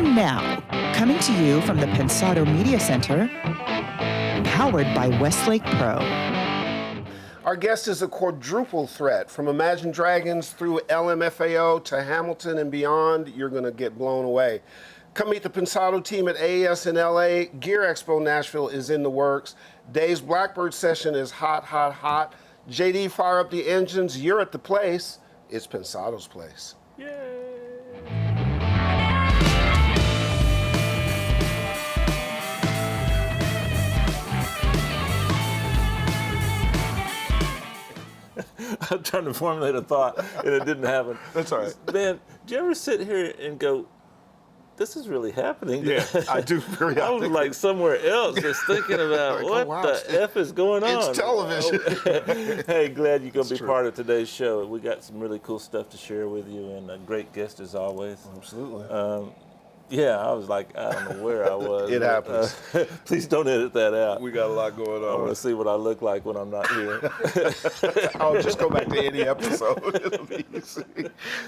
And now, coming to you from the Pensado Media Center, powered by Westlake Pro. Our guest is a quadruple threat. From Imagine Dragons through LMFAO to Hamilton and beyond, you're going to get blown away. Come meet the Pensado team at AES in LA. Gear Expo Nashville is in the works. Dave's Blackbird session is hot, hot, hot. JD, fire up the engines. You're at the place. It's Pensado's place. Yay! I'm trying to formulate a thought, and it didn't happen. That's all right. Man, do you ever sit here and go, this is really happening? Yeah, I do periodically. I was like somewhere else just thinking about like, what the F is going on? It's television. Hey, glad you can be true. part of today's show. We got some really cool stuff to share with you, and a great guest as always. Absolutely. Yeah, I was like, I don't know where I was. It happens. Please don't edit that out. We got a lot going I want on. to see what I look like when I'm not here. I'll just go back to any episode. It'll be easy.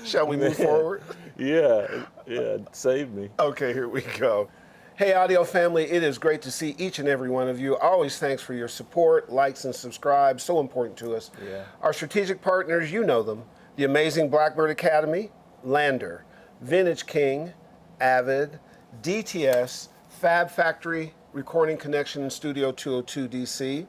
Shall we move forward? Yeah, save me. Okay, here we go. Hey, audio family, it is great to see each and every one of you. Always thanks for your support, likes, and subscribe. So important to us. Yeah. Our strategic partners, you know them. The amazing Blackbird Academy, Lander, Vintage King, Avid, DTS, Fab Factory, Recording Connection in Studio 202 DC.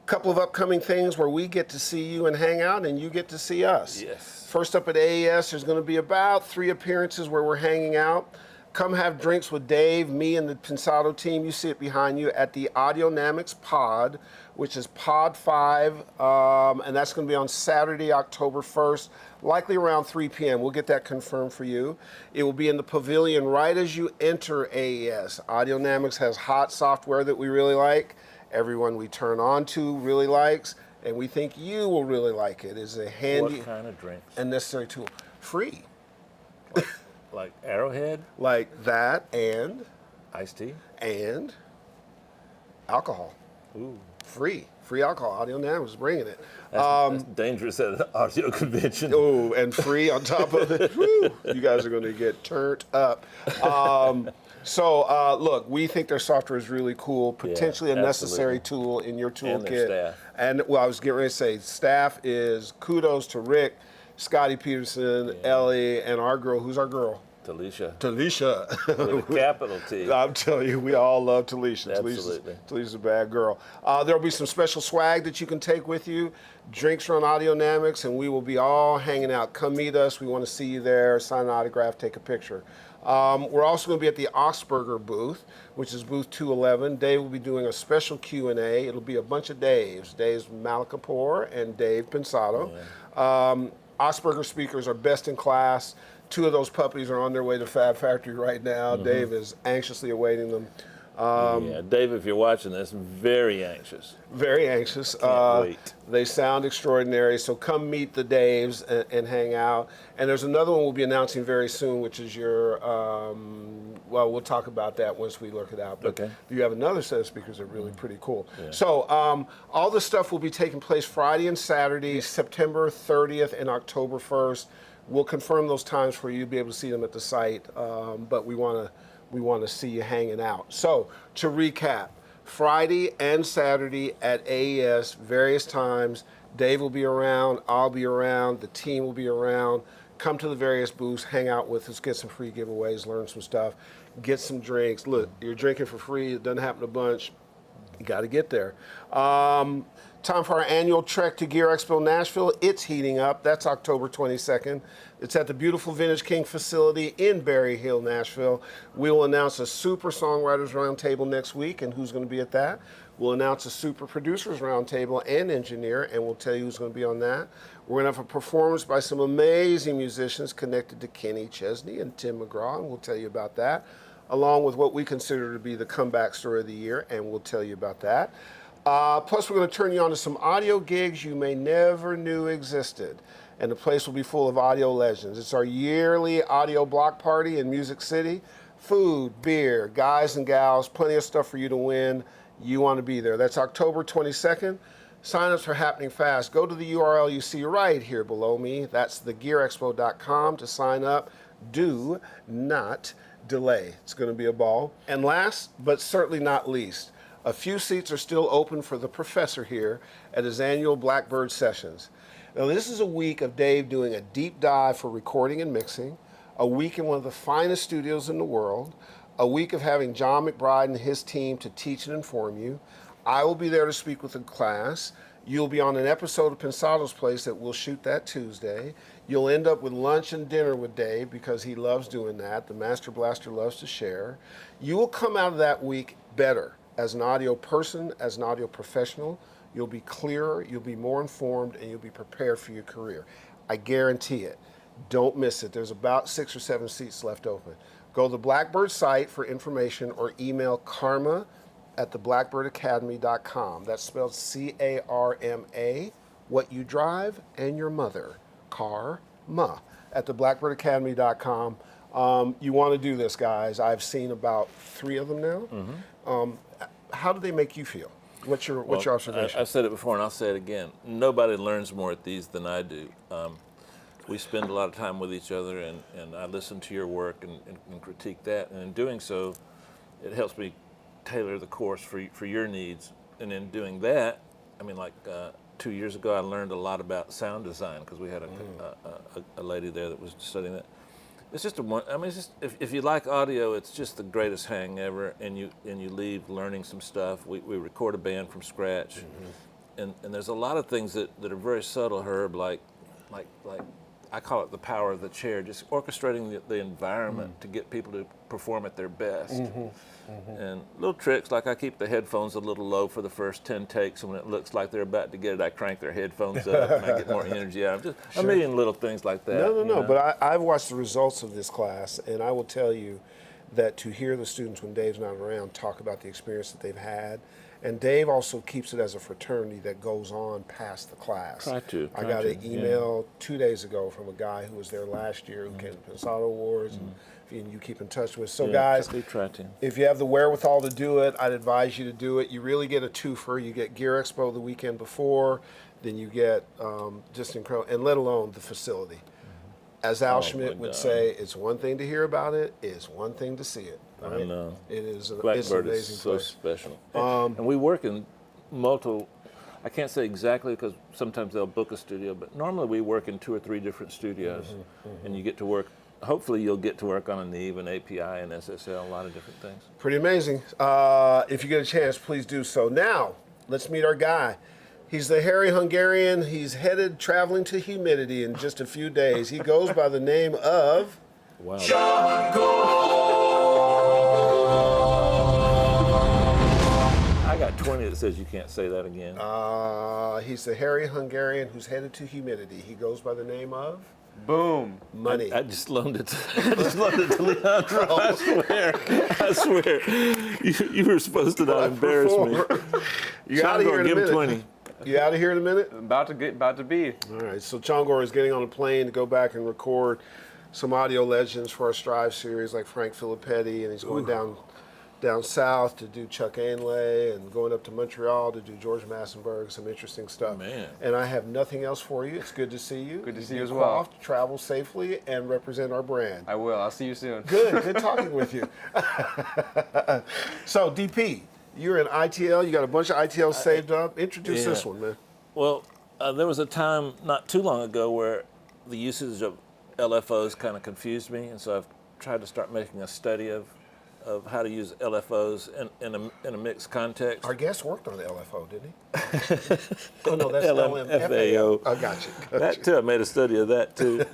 Couple of upcoming things where we get to see you and hang out and you get to see us. Yes. First up at AES, there's going to be about 3 appearances where we're hanging out. Come have drinks with Dave, me, and the Pensado team. You see it behind you at the Audionamics Pod, which is Pod 5, and that's going to be on Saturday, October 1st, likely around 3 p.m. We'll get that confirmed for you. It will be in the pavilion right as you enter AES. Audionamics has hot software that we really like. Everyone we turn on to really likes, and we think you will really like it. It's a handy What kind of drinks? and necessary tool. Free. Like Arrowhead? Like that and Iced tea? alcohol. Ooh. Free alcohol. Audionamics is bringing it. That's dangerous at an audio convention. Oh, and free on top of it. Woo, you guys are going to get turned up. Look, we think their software is really cool, potentially a necessary tool in your toolkit. And their staff. And well, I was getting ready to say, staff is kudos to Rick, Scotty Peterson, Ellie, and our girl. Who's our girl? Talisha. Talisha. With a capital T. I'm telling you, we all love Talisha. Absolutely. Talisha's a bad girl. There'll be some special swag that you can take with you. Drinks are on Audionamics, and we will be all hanging out. Come meet us. We want to see you there. Sign an autograph, take a picture. We're also going to be at the Augsburger booth, which is booth 211. Dave will be doing a special Q&A. It'll be a bunch of Daves. Dave's Malikapour and Dave Pensado. Augsburger speakers are best in class. 2 of those puppies are on their way to Fab Factory right now. Dave is anxiously awaiting them. Dave, if you're watching this, very anxious. Very anxious. Can't wait. They sound extraordinary, so come meet the Daves and hang out. And there's another one we'll be announcing very soon, which is your, well, we'll talk about that once we look it out. But Okay. you have another set of speakers that are really pretty cool. Yeah. So all this stuff will be taking place Friday and Saturday, September 30th and October 1st. We'll confirm those times for you. You'll be able to see them at the site, but we want to see you hanging out. So to recap, Friday and Saturday at AES, various times. Dave will be around, I'll be around, the team will be around. Come to the various booths, hang out with us, get some free giveaways, learn some stuff, get some drinks. Look, you're drinking for free. It doesn't happen a bunch. You got to get there. Time for our annual trek to Gear Expo Nashville. It's heating up. That's October 22nd. It's at the beautiful Vintage King facility in Berry Hill, Nashville. We will announce a Super Songwriters Roundtable next week, and who's going to be at that? We'll announce a Super Producers Roundtable and Engineer, and we'll tell you who's going to be on that. We're going to have a performance by some amazing musicians connected to Kenny Chesney and Tim McGraw, and we'll tell you about that, along with what we consider to be the comeback story of the year, and we'll tell you about that. Plus, we're going to turn you on to some audio gigs you may never knew existed. And the place will be full of audio legends. It's our yearly audio block party in Music City. Food, beer, guys and gals, plenty of stuff for you to win. You want to be there. That's October 22nd. Sign-ups are happening fast. Go to the URL you see right here below me. That's thegearexpo.com to sign up. Do not delay. It's going to be a ball. And last, but certainly not least, a few seats are still open for the professor here at his annual Blackbird Sessions. Now, this is a week of Dave doing a deep dive for recording and mixing, a week in one of the finest studios in the world, a week of having John McBride and his team to teach and inform you. I will be there to speak with the class. You'll be on an episode of Pensado's Place that we'll shoot that Tuesday. You'll end up with lunch and dinner with Dave because he loves doing that. The Master Blaster loves to share. You will come out of that week better as an audio person, as an audio professional. You'll be clearer, you'll be more informed, and you'll be prepared for your career. I guarantee it. Don't miss it. There's about 6 or 7 seats left open. Go to the Blackbird site for information or email karma@theblackbirdacademy.com. That's spelled C-A-R-M-A, what you drive, and your mother. Karma at theblackbirdacademy.com. You want to do this, guys. I've seen about 3 of them now. How do they make you feel? What's your observation? I've said it before and I'll say it again. Nobody learns more at these than I do. We spend a lot of time with each other, and I listen to your work and critique that. And in doing so, it helps me tailor the course for your needs. And in doing that, I mean, like 2 years ago, I learned a lot about sound design because we had a lady there that was studying that. It's just it's just if you like audio, it's just the greatest hang ever, and you leave learning some stuff. We record a band from scratch, and there's a lot of things that are very subtle, Herb, like I call it the power of the chair, just orchestrating the environment to get people to perform at their best. And little tricks, like I keep the headphones a little low for the first 10 takes, and when it looks like they're about to get it, I crank their headphones up and I get more energy out of them. Just a million little things like that. No, but I've watched the results of this class, and I will tell you that to hear the students when Dave's not around talk about the experience that they've had, and Dave also keeps it as a fraternity that goes on past the class. I got an email 2 days ago from a guy who was there last year who came to Pensado Awards, and you keep in touch with. So guys, if you have the wherewithal to do it, I'd advise you to do it. You really get a twofer. You get Gear Expo the weekend before, then you get just incredible, and let alone the facility. As Al Schmidt would say, it's one thing to hear about it, it's one thing to see it. Right? I know. It is Blackbird it's an amazing is so place. special. And we work in multiple, I can't say exactly because sometimes they'll book a studio, but normally we work in 2 or 3 different studios, and you get to work, hopefully you'll get to work on a Neve and API and SSL, a lot of different things. Pretty amazing. If you get a chance, please do so. Now, let's meet our guy. He's the hairy Hungarian. He's headed traveling to humidity in just a few days. He goes by the name of... Wow. I got 20 that says you can't say that again. He's the hairy Hungarian who's headed to humidity. He goes by the name of... Boom. Money. I just loaned it to Leandro. I swear. You were supposed to not embarrass me. You out of here in a give him minute. 20. You out of here in a minute? About to be. All right, so Chongor is getting on a plane to go back and record some audio legends for our Strive series, like Frank Filippetti, and he's going down south to do Chuck Ainlay, and going up to Montreal to do George Massenburg, some interesting stuff. Man. And I have nothing else for you. It's good to see you. Good to see Be you as well. coughed, travel safely, and represent our brand. I will. I'll see you soon. Good talking with you. So, DP, you're in ITL. You got a bunch of ITLs saved up. Introduce this one, man. Well, there was a time not too long ago where the usage of LFOs kind of confused me, and so I've tried to start making a study of how to use LFOs in a mixed context. Our guest worked on the LFO, didn't he? Oh, no, that's LMFAO. I got you. That too, I made a study of that too.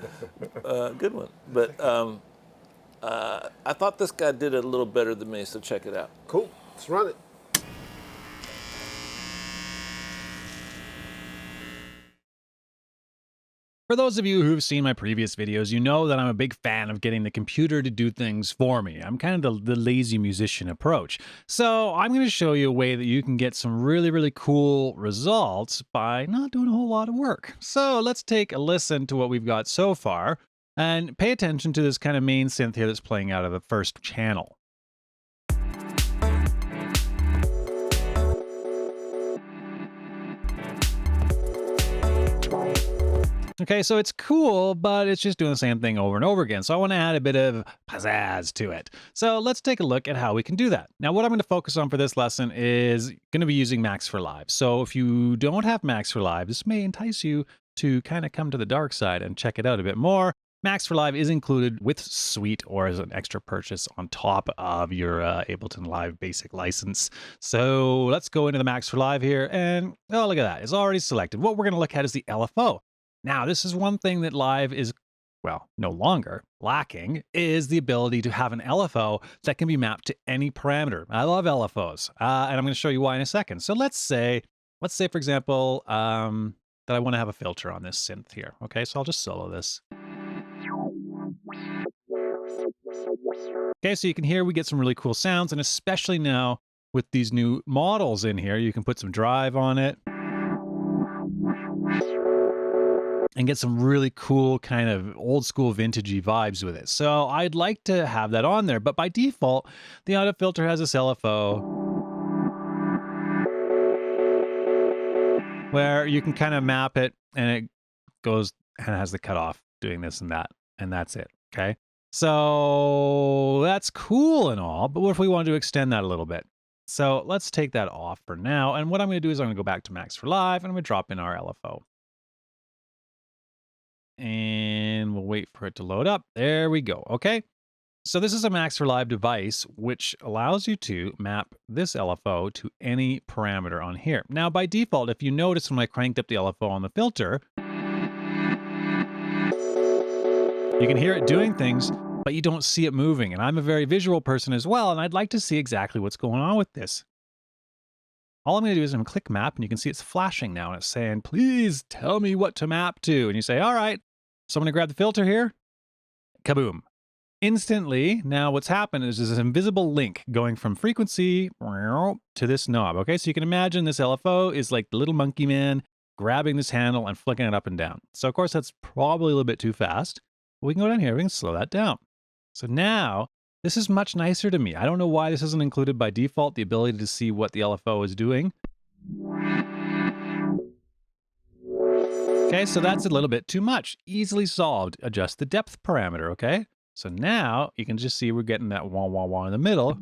Good one. But I thought this guy did it a little better than me, so check it out. Cool. Let's run it. For those of you who've seen my previous videos, you know that I'm a big fan of getting the computer to do things for me. I'm kind of the lazy musician approach. So I'm going to show you a way that you can get some really, really cool results by not doing a whole lot of work. So let's take a listen to what we've got so far and pay attention to this kind of main synth here that's playing out of the first channel. Okay, so it's cool, but it's just doing the same thing over and over again. So I want to add a bit of pizzazz to it. So let's take a look at how we can do that. Now, what I'm going to focus on for this lesson is going to be using Max for Live. So if you don't have Max for Live, this may entice you to kind of come to the dark side and check it out a bit more. Max for Live is included with Suite or as an extra purchase on top of your Ableton Live basic license. So let's go into the Max for Live here, and oh, look at that. It's already selected. What we're going to look at is the LFO. Now, this is one thing that Live is, well, no longer lacking, is the ability to have an LFO that can be mapped to any parameter. I love LFOs, and I'm going to show you why in a second. So let's say, for example, that I want to have a filter on this synth here. Okay, so I'll just solo this. Okay, so you can hear we get some really cool sounds, and especially now with these new models in here, you can put some drive on it and get some really cool kind of old school vintagey vibes with it. So I'd like to have that on there, but by default, the auto filter has this LFO where you can kind of map it and it goes and has the cutoff doing this and that, and that's it, okay? So that's cool and all, but what if we wanted to extend that a little bit? So let's take that off for now, and what I'm gonna do is I'm gonna go back to Max for Live, and I'm gonna drop in our LFO. And we'll wait for it to load up. There we go. Okay. So this is a Max for Live device, which allows you to map this LFO to any parameter on here. Now, by default, if you notice when I cranked up the LFO on the filter, you can hear it doing things, but you don't see it moving. And I'm a very visual person as well, and I'd like to see exactly what's going on with this. All I'm going to do is I'm going to click map, and you can see it's flashing now, and it's saying, please tell me what to map to. And you say, all right. So I'm going to grab the filter here. Kaboom. Instantly, now what's happened is there's this invisible link going from frequency to this knob. Okay, so you can imagine this LFO is like the little monkey man grabbing this handle and flicking it up and down. So of course, that's probably a little bit too fast. We can go down here. We can slow that down. So now, this is much nicer to me. I don't know why this isn't included by default, the ability to see what the LFO is doing. Okay, so that's a little bit too much. Easily solved. Adjust the depth parameter, okay? So now you can just see we're getting that wah, wah, wah in the middle.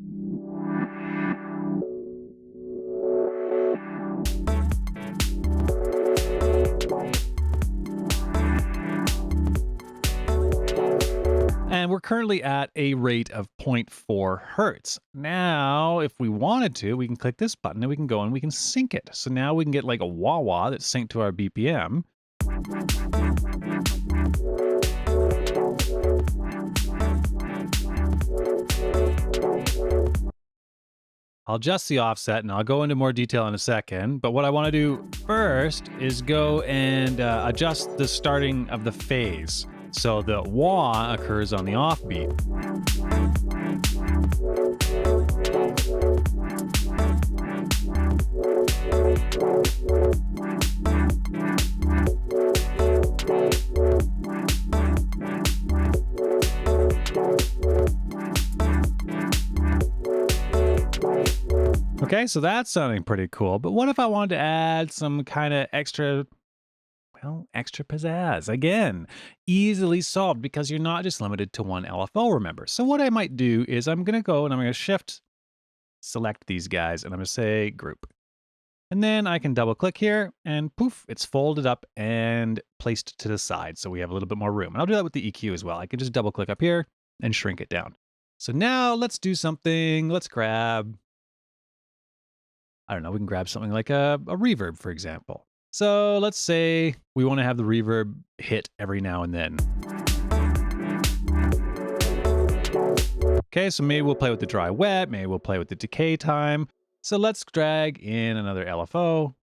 And we're currently at a rate of 0.4 hertz. Now, if we wanted to, we can click this button and we can go and we can sync it. So now we can get like a wah-wah that's synced to our BPM. I'll adjust the offset and I'll go into more detail in a second. But what I want to do first is go and adjust the starting of the phase. So the wah occurs on the offbeat. Okay, so that's sounding pretty cool. But what if I wanted to add some kind of extra pizzazz? Again, easily solved because you're not just limited to one LFO, remember. So what I might do is I'm going to go and I'm going to shift select these guys and I'm going to say group. And then I can double click here and poof, it's folded up and placed to the side. So we have a little bit more room. And I'll do that with the EQ as well. I can just double click up here and shrink it down. So now let's do something. Let's grab, I don't know, we can grab something like a reverb, for example. So let's say we want to have the reverb hit every now and then. Okay, so maybe we'll play with the dry wet, maybe we'll play with the decay time. So let's drag in another LFO.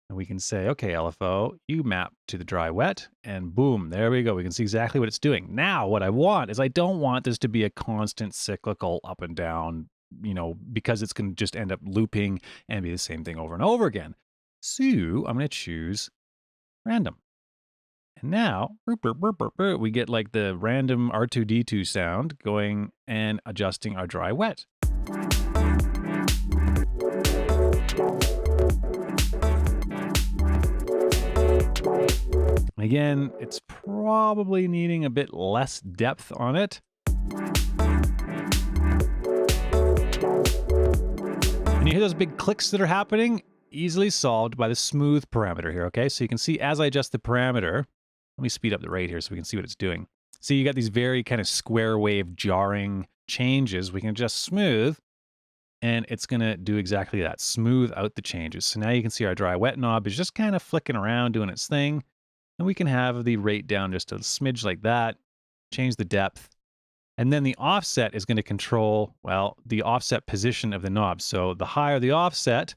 And we can say, okay, LFO, you map to the dry wet, and boom, there we go. We can see exactly what it's doing. Now, what I want is I don't want this to be a constant cyclical up and down, you know, because it's going to just end up looping and be the same thing over and over again. So I'm going to choose random. And now we get like the random R2D2 sound going and adjusting our dry wet. Again, it's probably needing a bit less depth on it. And you hear those big clicks that are happening? Easily solved by the smooth parameter here, okay? So you can see as I adjust the parameter, let me speed up the rate here so we can see what it's doing. See, you got these very kind of square wave jarring changes. We can adjust smooth, and it's gonna do exactly that, smooth out the changes. So now you can see our dry wet knob is just kind of flicking around doing its thing. And we can have the rate down just a smidge like that, change the depth. And then the offset is going to control, well, the offset position of the knob. So the higher the offset,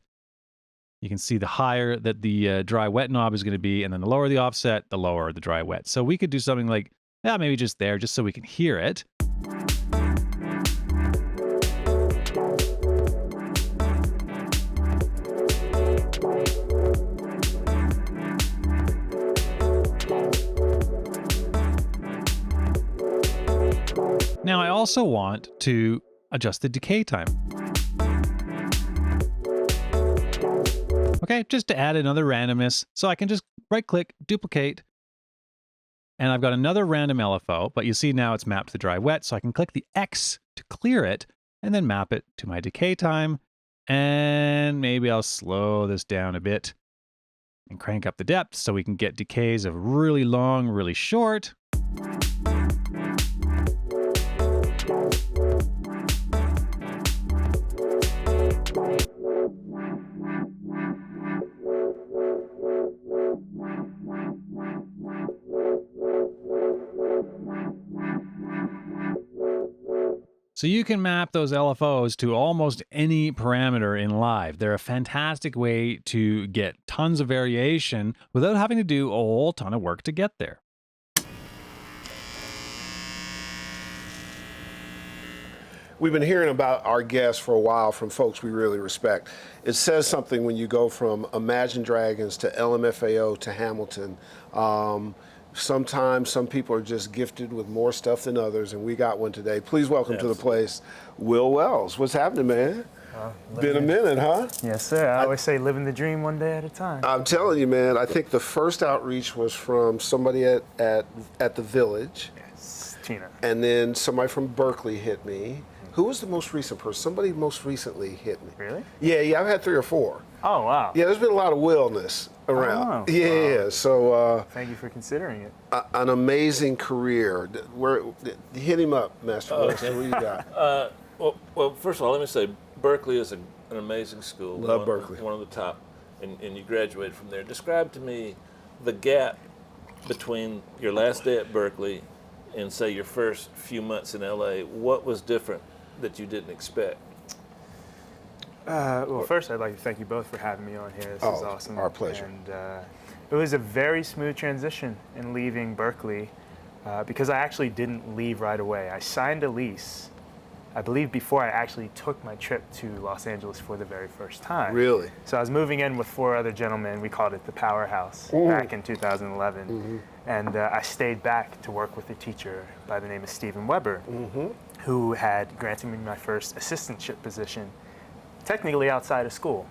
you can see the higher that the dry wet knob is going to be. And then the lower the offset, the lower the dry wet. So we could do something like, yeah, maybe just there, just so we can hear it. Now I also want to adjust the decay time. Okay, just to add another randomness. So I can just right click, duplicate, and I've got another random LFO, but you see now it's mapped to the dry wet. So I can click the X to clear it and then map it to my decay time. And maybe I'll slow this down a bit and crank up the depth so we can get decays of really long, really short. So you can map those LFOs to almost any parameter in live. They're a fantastic way to get tons of variation without having to do a whole ton of work to get there. We've been hearing about our guests for a while from folks we really respect. It says something when you go from Imagine Dragons to LMFAO to Hamilton. Sometimes some people are just gifted with more stuff than others, and we got one today. Please welcome to the place, Will Wells. What's happening, man? Been a minute, huh? Yes, sir. I always say living the dream one day at a time. I'm telling you, man, I think the first outreach was from somebody at the Village. Yes, Tina. And then somebody from Berklee hit me. Who was the most recent person? Somebody most recently hit me. Really? Yeah, I've had 3 or 4. Oh, wow. Yeah, there's been a lot of wellness around. Oh, yeah. wow. So thank you for considering it. an amazing career. Hit him up, Master. Okay. What do you got? Well, first of all, let me say Berklee is an amazing school. Love Berklee. One of the top, and you graduated from there. Describe to me the gap between your last day at Berklee and, say, your first few months in LA. What was different that you didn't expect? Well, first, I'd like to thank you both for having me on here. This is awesome. Our pleasure. And it was a very smooth transition in leaving Berklee because I actually didn't leave right away. I signed a lease, I believe, before I actually took my trip to Los Angeles for the very first time. Really? So I was moving in with 4 other gentlemen. We called it the Powerhouse back in 2011. And I stayed back to work with a teacher by the name of Steven Weber, who had granted me my first assistantship position, technically outside of school.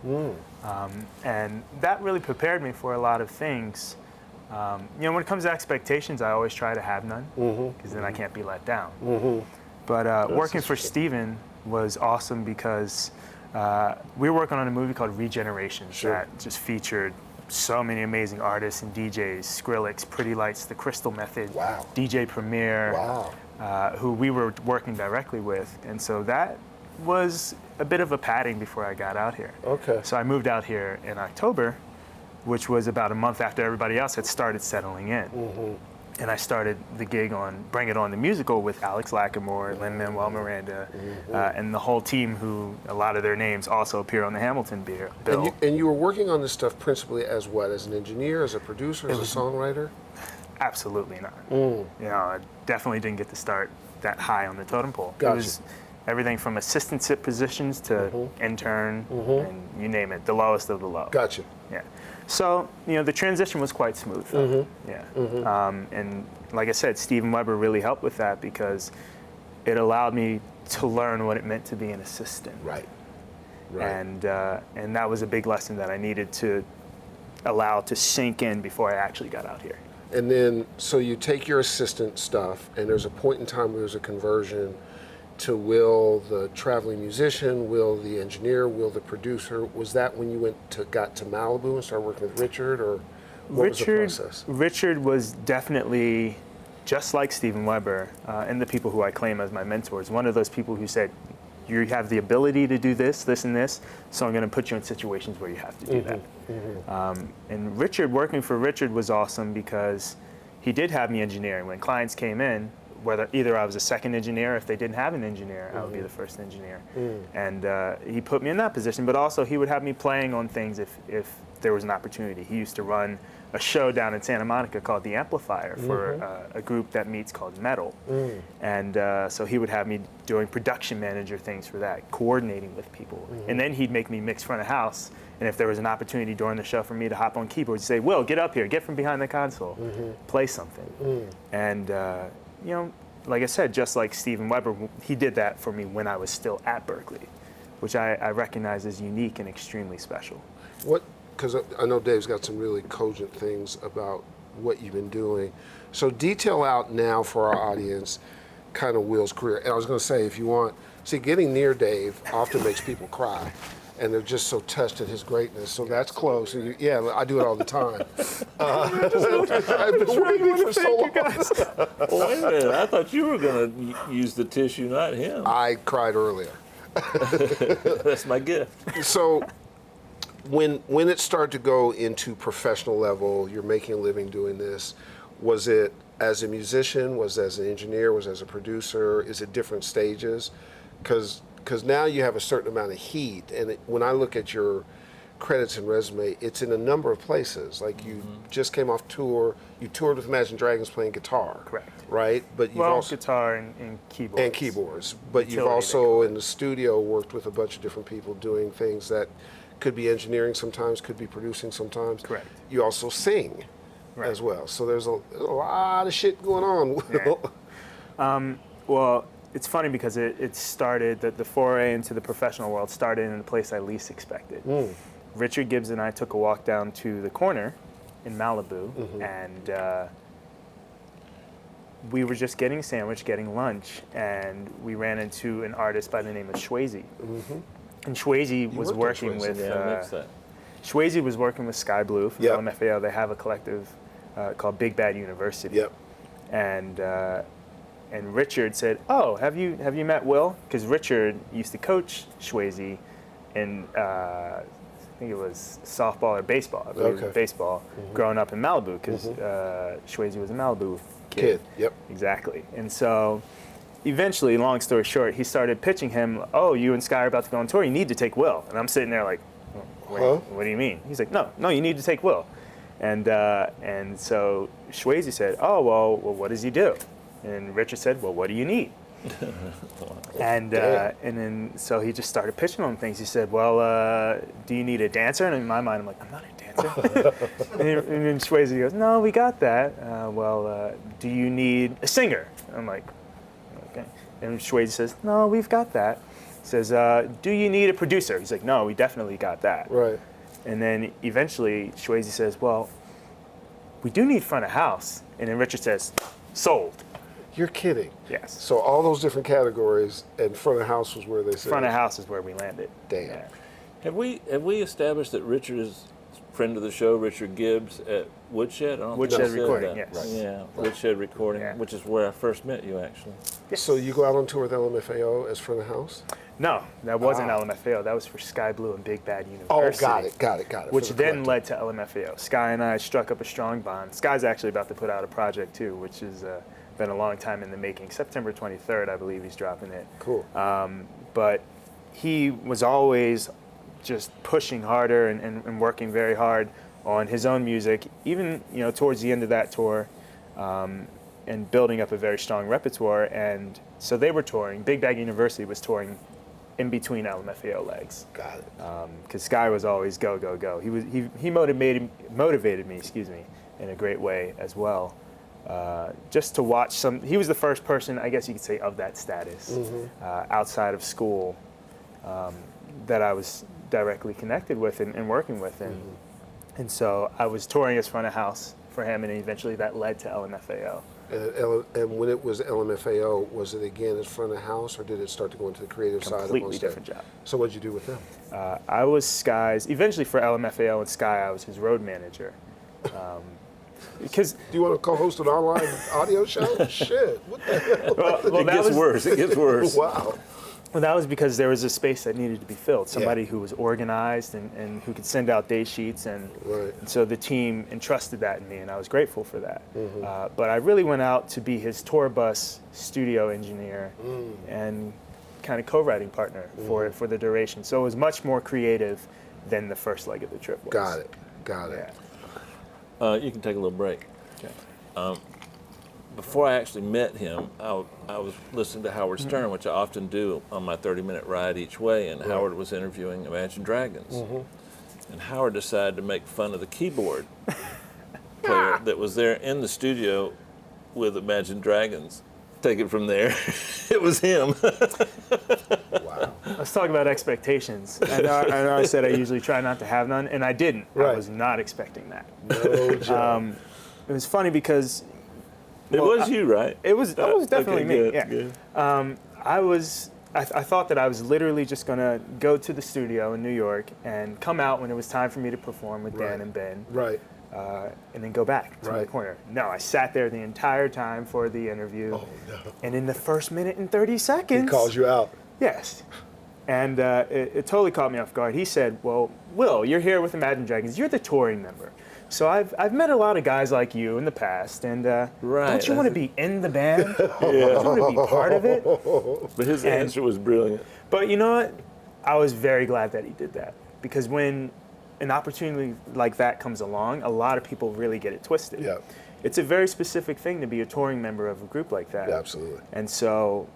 And that really prepared me for a lot of things. When it comes to expectations, I always try to have none, because then I can't be let down. But working for Steven was awesome because we were working on a movie called Regenerations that just featured so many amazing artists and DJs, Skrillex, Pretty Lights, The Crystal Method, DJ Premier, who we were working directly with. And so that was a bit of a padding before I got out here. Okay. So I moved out here in October, which was about a month after everybody else had started settling in. And I started the gig on Bring It On the Musical with Alex Lacamoire, Lin-Manuel Miranda, and the whole team who, a lot of their names also appear on the Hamilton bill. And you were working on this stuff principally as what? As an engineer, as a producer, as a songwriter? Absolutely not. I definitely didn't get to start that high on the totem pole. Gotcha. It was everything from assistantship positions to intern, and you name it, the lowest of the low. Gotcha. Yeah. So, the transition was quite smooth. And like I said, Steven Weber really helped with that because it allowed me to learn what it meant to be an assistant. Right. And that was a big lesson that I needed to allow to sink in before I actually got out here. And then, so you take your assistant stuff, and there's a point in time where there's a conversion to Will the traveling musician, Will the engineer, Will the producer. Was that when you got to Malibu and started working with Richard, or what was the process? Richard was definitely, just like Steven Weber, and the people who I claim as my mentors, one of those people who said, you have the ability to do this, this, and this, so I'm going to put you in situations where you have to do that. And Richard, working for Richard was awesome because he did have me engineering. When clients came in, whether either I was a second engineer, if they didn't have an engineer, I would be the first engineer. And he put me in that position, but also he would have me playing on things if there was an opportunity. He used to run a show down in Santa Monica called The Amplifier for a group that meets called Metal. And so he would have me doing production manager things for that, coordinating with people. And then he'd make me mix front of house. And if there was an opportunity during the show for me to hop on keyboards, he'd say, Will, get up here, get from behind the console, play something. And you know, like I said, just like Steven Weber, he did that for me when I was still at Berklee, which I recognize as unique and extremely special. Because I know Dave's got some really cogent things about what you've been doing. So detail out now for our audience kind of Will's career. And I was going to say, if you want, see, getting near Dave often makes people cry. And they're just so touched at his greatness. So that's close. And yeah, I do it all the time. I've been waiting for so long. Well, wait a minute. I thought you were going to use the tissue, not him. I cried earlier. That's my gift. So when it started to go into professional level, you're making a living doing this, was it as a musician, was it as an engineer, was it as a producer, is it different stages? Because now you have a certain amount of heat, and when I look at your credits and resume, it's in a number of places. Like you just came off tour, you toured with Imagine Dragons playing guitar. Correct. Right? But you've also guitar and keyboards. And keyboards. But you've Utility also in the studio worked with a bunch of different people doing things that could be engineering sometimes, could be producing sometimes. Correct. You also sing as well. So there's a lot of shit going on. Yeah. Well, it's funny because it started, the foray into the professional world started in the place I least expected. Richard Gibbs and I took a walk down to the corner in Malibu, and we were just getting a sandwich, getting lunch, and we ran into an artist by the name of Swayze. And Swayze was working with Swayze was working with Sky Blue from LMFAO. They have a collective called Big Bad University. And Richard said, "Oh, have you met Will?" Because Richard used to coach Swayze in I think it was softball or baseball. I believe it was baseball. Growing up in Malibu, because Swayze was a Malibu kid. Exactly. And so, eventually, long story short, he started pitching him, "Oh, you and Sky are about to go on tour. You need to take Will." And I'm sitting there like, "What do you mean?" He's like, "No, you need to take Will." And so Swayze said, "Oh, well, what does he do?" And Richard said, "Well, what do you need?" And then so he just started pitching on things. He said, "Well, do you need a dancer?" And in my mind, I'm like, "I'm not a dancer." and then Swayze goes, "No, we got that. Do you need a singer?" I'm like, "Okay." And Swayze says, "No, we've got that." He says, "Do you need a producer?" He's like, "No, we definitely got that." Right. And then eventually Swayze says, "Well, we do need front of house." And then Richard says, "Sold." You're kidding. Yes. So all those different categories, and front of house was where they said. Front of house is where we landed. Damn. Yeah. Have we established that Richard is friend of the show, Richard Gibbs at Woodshed? I don't Woodshed think I said Recording, that. yes. Right. Yeah, Woodshed Recording, Yeah. which is where I first met you, actually. Yes. So you go out on tour with LMFAO as front of house? No, that wasn't LMFAO. That was for Sky Blue and Big Bad University. Oh, got it. Which For the then collective. led to LMFAO. Sky and I struck up a strong bond. Sky's actually about to put out a project too, which has been a long time in the making. September 23rd, I believe he's dropping it. Cool. But he was always just pushing harder and working very hard on his own music, even towards the end of that tour, and building up a very strong repertoire. And so they were touring. Big Bag University was touring in between LMFAO legs. Got it. Because Sky was always go, go, go. He motivated me, in a great way as well. Just to watch he was the first person, I guess you could say, of that status outside of school that I was directly connected with and working with. And so I was touring as front of house for him, and eventually that led to LMFAO. And when it was LMFAO, was it again in front of the house, or did it start to go into the creative side? Completely different job. So what did you do with them? I was Sky's, eventually for LMFAO and Sky, I was his road manager. Because Do you want to co-host an online audio show? Shit, what the hell? well, It gets worse. It gets worse. Wow. Well, that was because there was a space that needed to be filled. Somebody who was organized and who could send out day sheets. And so the team entrusted that in me, and I was grateful for that. But I really went out to be his tour bus studio engineer and kind of co-writing partner for the duration. So it was much more creative than the first leg of the trip was. Got it. Yeah. You can take a little break. Okay. Before I actually met him, I was listening to Howard Stern, which I often do on my 30-minute ride each way, and Howard was interviewing Imagine Dragons. And Howard decided to make fun of the keyboard player that was there in the studio with Imagine Dragons. Take it from there. It was him. Wow. Let's talk about expectations. I know I said I usually try not to have none, and I didn't. I was not expecting that. No joke. It was funny because It was you, right? it was definitely Okay, me. good, Yeah. good. I thought that I was literally just going to go to the studio in New York and come out when it was time for me to perform with Dan and Ben, Right. and then go back to my Right. corner. No, I sat there the entire time for the interview, Oh, no. and in the first minute and 30 seconds, He calls you out. yes. And it totally caught me off guard. He said, well, Will, you're here with Imagine Dragons. You're the touring member. So I've met a lot of guys like you in the past, and Right, don't you want to be in the band? Don't you want to be part of it? But his answer was brilliant. But you know what? I was very glad that he did that, because when an opportunity like that comes along, a lot of people really get it twisted. Yeah. It's a very specific thing to be a touring member of a group like that. Yeah, absolutely. And so,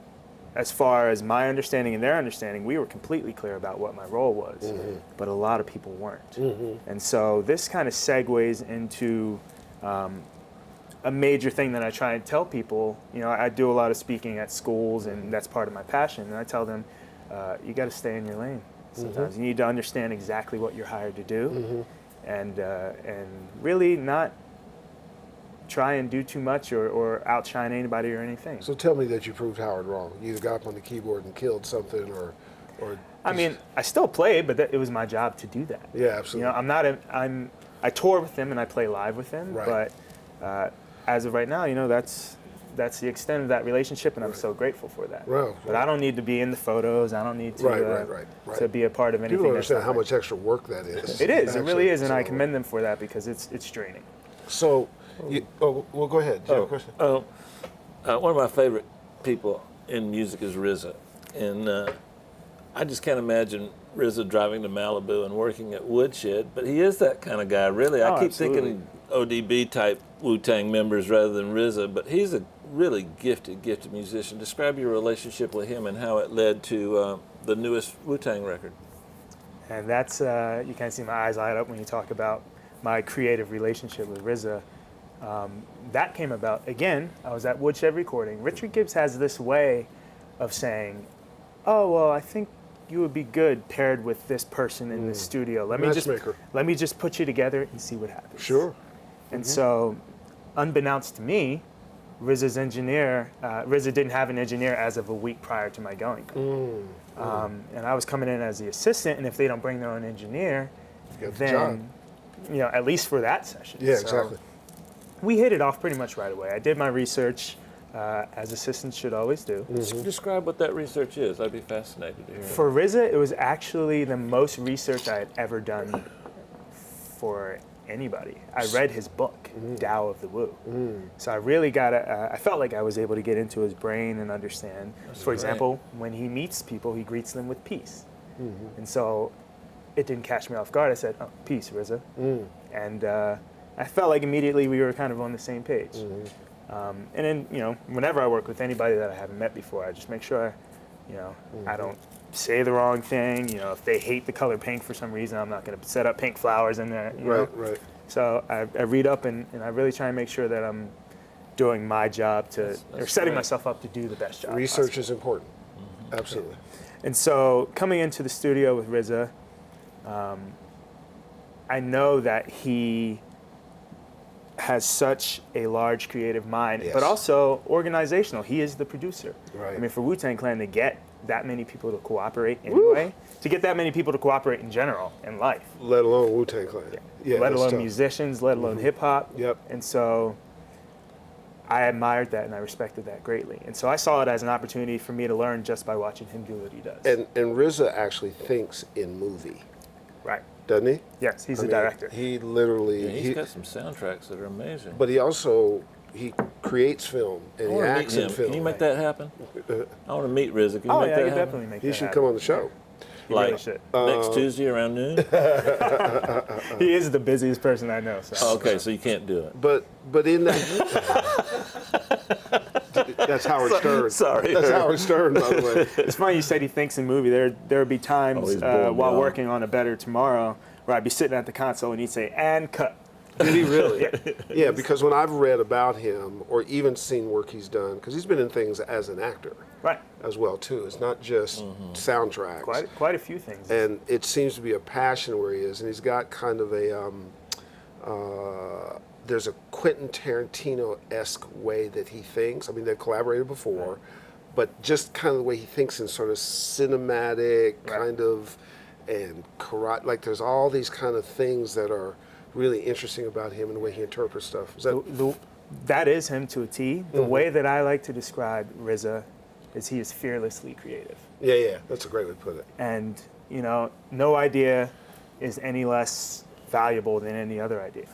as far as my understanding and their understanding, we were completely clear about what my role was, but a lot of people weren't. And so this kind of segues into a major thing that I try and tell people. You know, I do a lot of speaking at schools, and that's part of my passion. And I tell them, you got to stay in your lane. Sometimes you need to understand exactly what you're hired to do, and really not try and do too much or outshine anybody or anything. So tell me that you proved Howard wrong. You either got up on the keyboard and killed something, or I mean, I still play, but it was my job to do that. Yeah, absolutely. You know, I tour with him and I play live with him, Right. but as of right now, you know, that's the extent of that relationship, and I'm so grateful for that. Well, but I don't need to be in the photos. I don't need to Right. to be a part of anything. People don't that's understand not how much extra work that is. It is. It really is, and I So- commend them for that, because it's draining. So, well, go ahead. Do you have a question? One of my favorite people in music is RZA, and I just can't imagine RZA driving to Malibu and working at Woodshed, but he is that kind of guy, really. I keep absolutely. thinking ODB type Wu-Tang members rather than RZA, but he's a really gifted musician. Describe your relationship with him and how it led to the newest Wu-Tang record. And that's, you kind of see my eyes light up when you talk about my creative relationship with RZA. That came about, again, I was at Woodshed Recording. Richard Gibbs has this way of saying, oh, well, I think you would be good paired with this person in the studio. Let me just put you together and see what happens. Sure. And so, unbeknownst to me, RZA's engineer, RZA didn't have an engineer as of a week prior to my going there. And I was coming in as the assistant, and if they don't bring their own engineer, You got the job. then, you know, at least for that session. Yeah, So exactly. we hit it off pretty much right away. I did my research, as assistants should always do. Describe what that research is. I'd be fascinated to hear. For RZA, it was actually the most research I had ever done for anybody. I read his book, Tao of the Wu. So I really got I felt like I was able to get into his brain and understand. For example, when he meets people, he greets them with peace. And so it didn't catch me off guard. I said, oh, peace, RZA. And I felt like immediately we were kind of on the same page. And then, you know, whenever I work with anybody that I haven't met before, I just make sure, you know, I don't say the wrong thing. You know, if they hate the color pink for some reason, I'm not going to set up pink flowers in there. You know? Right. So I read up and I really try and make sure that I'm doing my job or setting myself up to do the best job. Research is important. Absolutely. And so coming into the studio with RZA, I know that he has such a large creative mind, Yes. but also organizational. He is the producer. Right. I mean, for Wu-Tang Clan to get that many people to cooperate anyway, to get that many people to cooperate in general in life, Let alone Wu-Tang Clan. Yeah, let that's alone tough. musicians, let alone hip hop. Yep. And so I admired that and I respected that greatly. And so I saw it as an opportunity for me to learn just by watching him do what he does. And RZA actually thinks in movie, right. doesn't he? Yes, he's I the mean, director. He literally, Yeah, he's got some soundtracks that are amazing. but he also, he creates film and I he want to acts meet in him. film. Can you make that happen? I want to meet RZA. Can you Oh make yeah, that I could happen? definitely make He that should happen. come on the show. He Like really should. next Tuesday around noon? He is the busiest person I know. So. Oh, okay, so you can't do it. But in that, that's Howard Stern. Sorry. That's Howard Stern, by the way. It's funny you said he thinks in movie. There would be times he's blowing while me off. working on A Better Tomorrow where I'd be sitting at the console and he'd say, "And cut." Did he really? Yeah, because when I've read about him or even seen work he's done, because he's been in things as an actor Right. as well too. It's not just soundtracks. Quite a few things. And it seems to be a passion where he is, and he's got kind of a there's a Quentin Tarantino-esque way that he thinks. I mean, they've collaborated before, but just kind of the way he thinks in sort of cinematic kind of and karate. Like there's all these kind of things that are really interesting about him and the way he interprets stuff. Is that That is him to a T. The way that I like to describe RZA is he is fearlessly creative. Yeah, that's a great way to put it. And, you know, no idea is any less valuable than any other idea.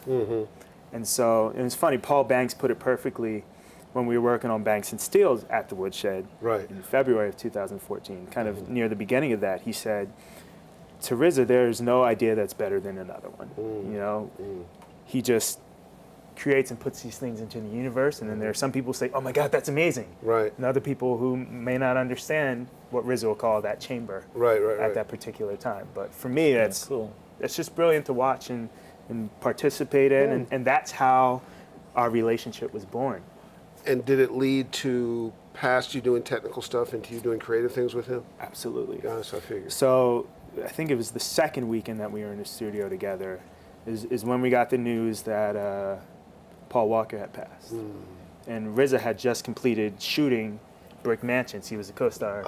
And so it was funny, Paul Banks put it perfectly when we were working on Banks and Steels at the Woodshed Right. in February of 2014. Kind of near the beginning of that, he said, to RZA, there's no idea that's better than another one. You know, he just creates and puts these things into the universe, and then there are some people who say, "Oh my God, that's amazing!" Right. And other people who may not understand what RZA will call that chamber Right. at that particular time. But for me, that's cool. It's just brilliant to watch and participate in, and that's how our relationship was born. And did it lead to past you doing technical stuff into you doing creative things with him? Absolutely. Yes, I figured. So I think it was the second weekend that we were in the studio together is when we got the news that Paul Walker had passed. And RZA had just completed shooting Brick Mansions. He was a co-star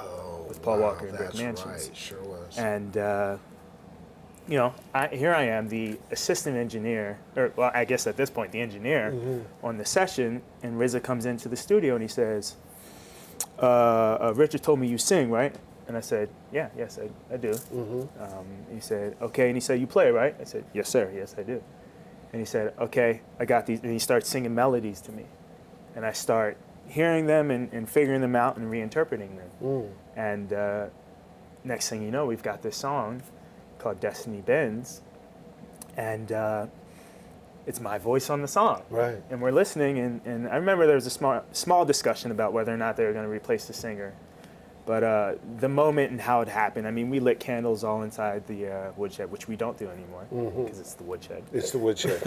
with Paul Walker in Brick That's Mansions. right, sure was. And, you know, here I am, the assistant engineer, or well, I guess at this point, the engineer on the session, and RZA comes into the studio and he says, Richard told me you sing, right? And I said, yes, I do. He said, okay, and he said, you play, right? I said, yes, sir, yes, I do. And he said, okay, I got these, and he starts singing melodies to me. And I start hearing them and figuring them out and reinterpreting them. And next thing you know, we've got this song called Destiny Bends, and it's my voice on the song. Right. And we're listening, and I remember there was a small discussion about whether or not they were going to replace the singer. But the moment and how it happened, I mean, we lit candles all inside the Woodshed, which we don't do anymore because it's the Woodshed. It's the Woodshed.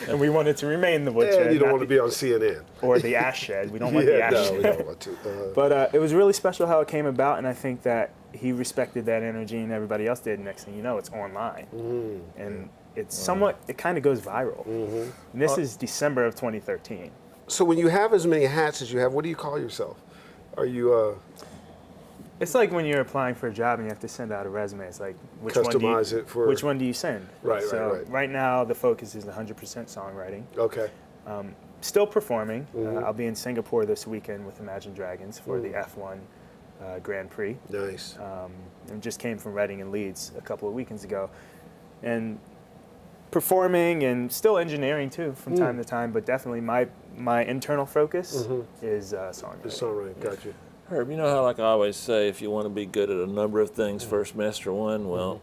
And we wanted to remain the Woodshed. And you don't not want to be on CNN. or the Ash Shed. We don't want the Ash no, Shed. we don't want to. But it was really special how it came about, and I think that he respected that energy, and everybody else did. Next thing you know, it's online, and it's somewhat. It kind of goes viral. And this is December of 2013. So when you have as many hats as you have, what do you call yourself? Are you It's like when you're applying for a job and you have to send out a resume. It's like which one do you send? Right, so right. Right now the focus is 100% songwriting. okay? Still performing. I'll be in Singapore this weekend with Imagine Dragons for the F1 Grand Prix. Nice. And just came from Reading and Leeds a couple of weekends ago, and performing and still engineering too from time to time. But definitely my internal focus is songwriting. It's all right. Got you. Herb, you know how, like I always say, if you want to be good at a number of things, first master one. Well,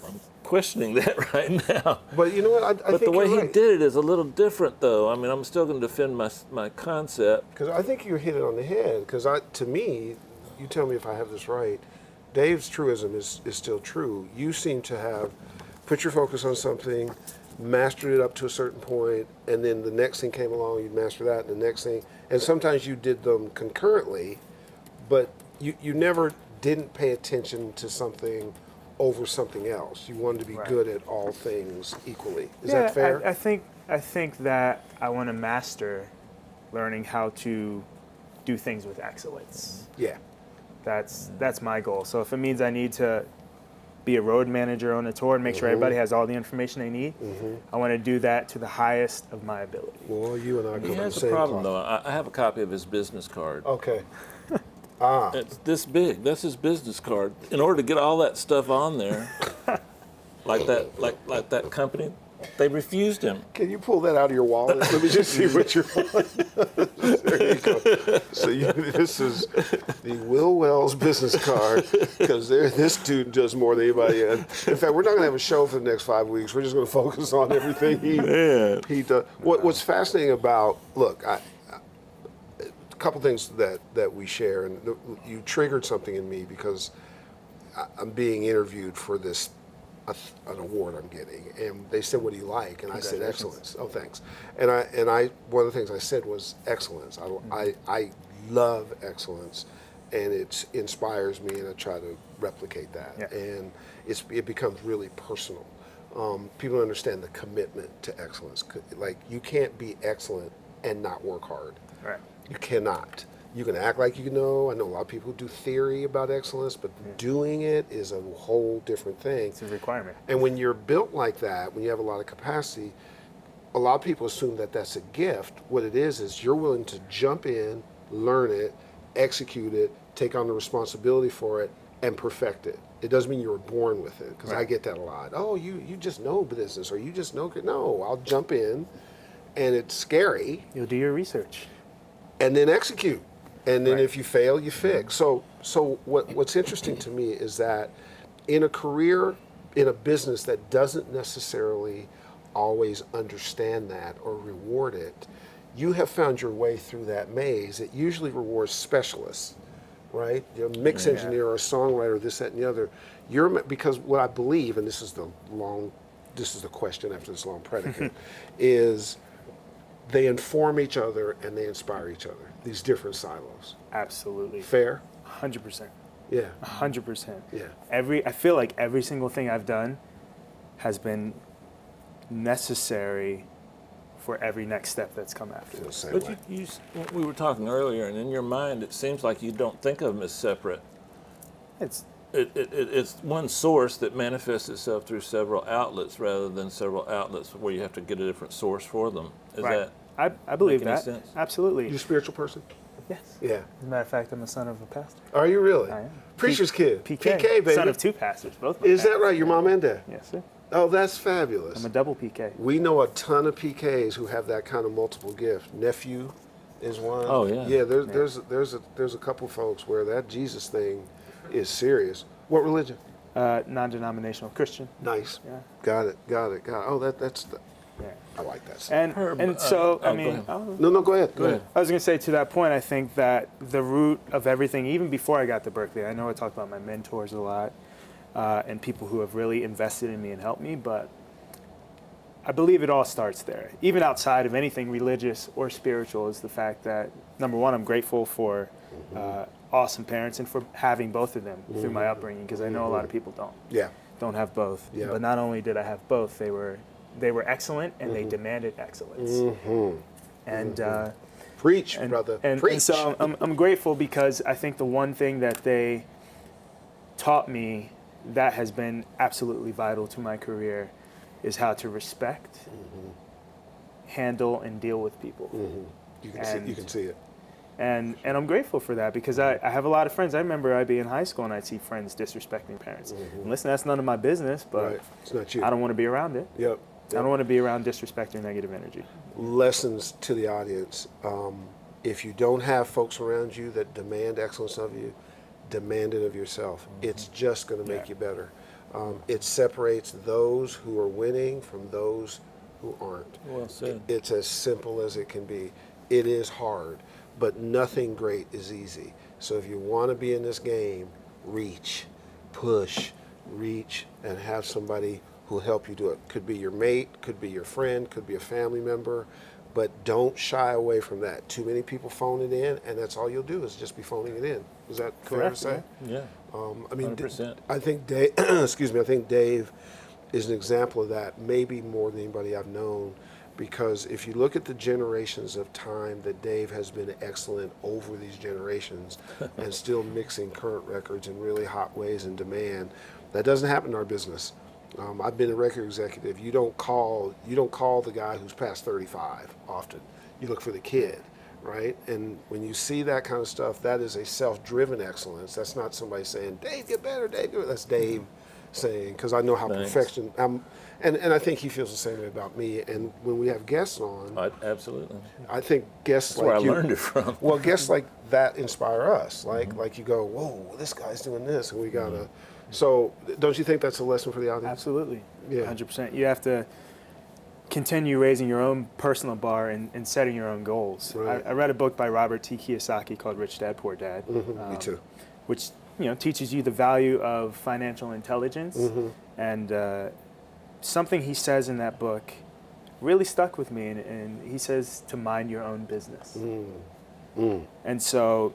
I'm questioning that right now. But you know what? I But think the way you're he right. did it is a little different, though. I mean, I'm still going to defend my concept. Because I think you hit it on the head. Because to me, you tell me if I have this right, Dave's truism is still true. You seem to have put your focus on something, mastered it up to a certain point, and then the next thing came along, you'd master that, and the next thing. And sometimes you did them concurrently, but you never didn't pay attention to something over something else. You wanted to be good at all things equally. Is that fair? I think think that I want to master learning how to do things with excellence. Yeah. That's my goal. So if it means I need to be a road manager on a tour and make sure everybody has all the information they need, I want to do that to the highest of my ability. Well, you and I He come from has the a same problem, cloth. though. I have a copy of his business card. Okay. It's this big. That's his business card. In order to get all that stuff on there, like that company, they refused him. Can you pull that out of your wallet? Let me just see what you're on. There you go. So this is the Will Wells business card, because this dude does more than anybody. In fact, we're not going to have a show for the next 5 weeks. We're just going to focus on everything he does. What's fascinating about, look, a couple things that we share, and you triggered something in me because I'm being interviewed for this an award I'm getting, and they said, "What do you like?" And I said, "Excellence." Oh, thanks. And I one of the things I said was excellence. I love excellence, and it inspires me, and I try to replicate that. Yeah. And it becomes really personal. People don't understand the commitment to excellence. Like, you can't be excellent and not work hard. Right. You cannot. You can act like you know. I know a lot of people who do theory about excellence, but doing it is a whole different thing. It's a requirement. And when you're built like that, when you have a lot of capacity, a lot of people assume that that's a gift. What it is you're willing to jump in, learn it, execute it, take on the responsibility for it, and perfect it. It doesn't mean you were born with it, because I get that a lot. Oh, you just know business, or you just know. No, I'll jump in, and it's scary, You'll do your research. and then execute. And then Right. if you fail, you fix. So what's interesting to me is that in a career, in a business that doesn't necessarily always understand that or reward it, you have found your way through that maze. It usually rewards specialists, right? You're a mix engineer or a songwriter, this, that, and the other. Because what I believe, and this is the question after this long predicate, is they inform each other and they inspire each other. These different silos. Absolutely. Fair? 100%. Yeah. 100%. Yeah. I feel like every single thing I've done has been necessary for every next step that's come after Feel the this. same But way. we were talking earlier, and in your mind, it seems like you don't think of them as separate. It's It's one source that manifests itself through several outlets rather than several outlets where you have to get a different source for them. Is right. that I believe make any that. sense? Absolutely. You a spiritual person? Yes. Yeah. As a matter of fact, I'm the son of a pastor. Are you really? I am. Preacher's kid. PK. baby. Son of two pastors, both. my Is that parents. right? Your mom and dad? Yes, sir. Oh, that's fabulous. I'm a double PK. We know a ton of PKs who have that kind of multiple gift. Nephew is one. Oh, yeah. Yeah, there's a couple folks where that Jesus thing is serious. What religion? Non-denominational Christian. Nice. Yeah. Got it. Oh, that's the. Yeah. I like that. And so go I mean, ahead. No, go ahead. Go ahead. I was going to say, to that point, I think that the root of everything, even before I got to Berklee, I know I talk about my mentors a lot and people who have really invested in me and helped me, but I believe it all starts there. Even outside of anything religious or spiritual, is the fact that, number one, I'm grateful for awesome parents and for having both of them through my upbringing, because I know a lot of people don't have both. Yeah. But not only did I have both, they were excellent, and they demanded excellence. And Preach, and, brother. and, Preach. and so I'm grateful, because I think the one thing that they taught me that has been absolutely vital to my career is how to respect, handle, and deal with people. You can see it. And I'm grateful for that, because I have a lot of friends. I remember I'd be in high school and I'd see friends disrespecting parents. And listen, that's none of my business, but Right. It's not you. I don't want to be around it. Yep. I don't want to be around disrespect or negative energy. Lessons to the audience. If you don't have folks around you that demand excellence of you, demand it of yourself. It's just going to make you better. It separates those who are winning from those who aren't. Well said. It's as simple as it can be. It is hard, but nothing great is easy. So if you want to be in this game, reach, push, reach, and have somebody who'll help you do it. Could be your mate, could be your friend, could be a family member, but don't shy away from that. Too many people phone it in, and that's all you'll do is just be phoning it in. Is that fair to say? Yeah. I mean, 100%. I think Dave, excuse me, I think Dave is an example of that, maybe more than anybody I've known. because if you look at the generations of time that Dave has been excellent over these generations and still mixing current records in really hot ways and demand, that doesn't happen in our business. I've been a record executive. You don't call the guy who's past 35 often. You look for the kid, right? And when you see that kind of stuff, that is a self-driven excellence. That's not somebody saying, Dave, get better, Dave, get. That's Dave saying, because I know how perfection. And I think he feels the same way about me. And when we have guests on, Absolutely. I think guests That's like where I you, learned it from. well, guests like that inspire us. Like you go, whoa, this guy's doing this, and we gotta. So, don't you think that's a lesson for the audience? Absolutely. Yeah. 100%. You have to continue raising your own personal bar and setting your own goals. Right. I read a book by Robert T. Kiyosaki called Rich Dad, Poor Dad. Me too. Which teaches you the value of financial intelligence. And something he says in that book really stuck with me. And he says to mind your own business. And so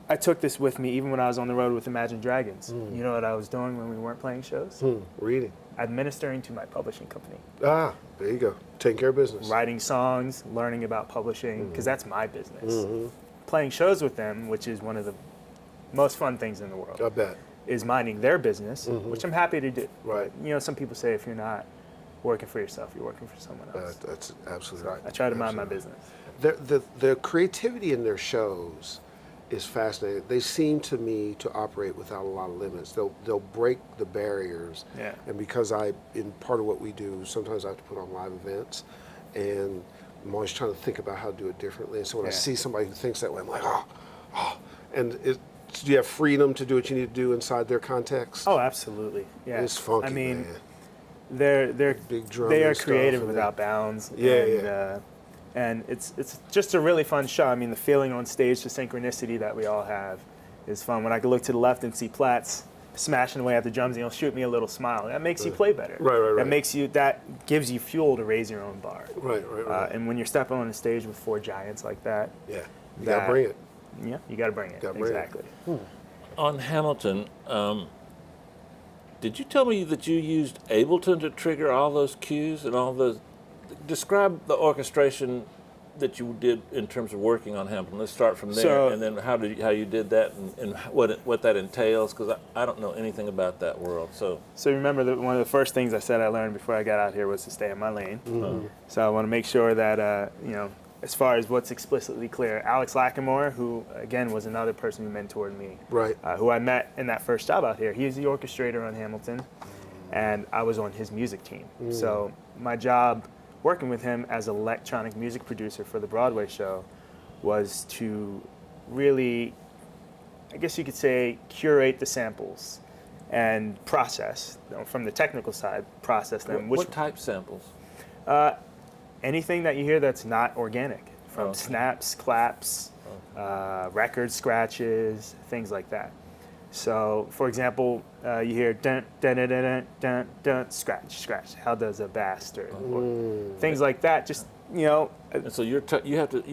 I took this with me even when I was on the road with Imagine Dragons. You know what I was doing when we weren't playing shows? Reading. Administering to my publishing company. Ah, there you go. Taking care of business. Writing songs, learning about publishing, because that's my business. Playing shows with them, which is one of the most fun things in the world, I bet. is minding their business, which I'm happy to do. Right. Some people say if you're not working for yourself, you're working for someone else. That's absolutely right. I try to mind my business. The creativity in their shows is fascinating. They seem to me to operate without a lot of limits. They'll break the barriers. Yeah. And because in part of what we do, sometimes I have to put on live events, and I'm always trying to think about how to do it differently. And so when I see somebody who thinks that way, I'm like, oh. And do you have freedom to do what you need to do inside their context? Oh, absolutely. Yeah. It's funky, I mean, man. they're Big drum they are and stuff, creative and without bounds. Yeah, And it's just a really fun show. I mean, the feeling on stage, the synchronicity that we all have is fun. When I can look to the left and see Platts smashing away at the drums, and he'll shoot me a little smile. That makes you play better. Right. That gives you fuel to raise your own bar. Right. And when you're stepping on the stage with four giants like that, You gotta bring it. Yeah, you got to bring it. Exactly. On Hamilton, did you tell me that you used Ableton to trigger all those cues and all those? Describe the orchestration that you did in terms of working on Hamilton. Let's start from there, and then how you did that, and what that entails, because I don't know anything about that world. So remember that one of the first things I said I learned before I got out here was to stay in my lane. So I want to make sure that as far as what's explicitly clear, Alex Lackmore, who again was another person who mentored me, who I met in that first job out here. He's the orchestrator on Hamilton, and I was on his music team. So my job working with him as an electronic music producer for the Broadway show was to really, I guess you could say, curate the samples and process, from the technical side, process them. What type samples? Anything that you hear that's not organic, from snaps, claps, record scratches, things like that. So, for example, you hear dun dun dun dun dun dun scratch. How does a bass or things like that? Just And so you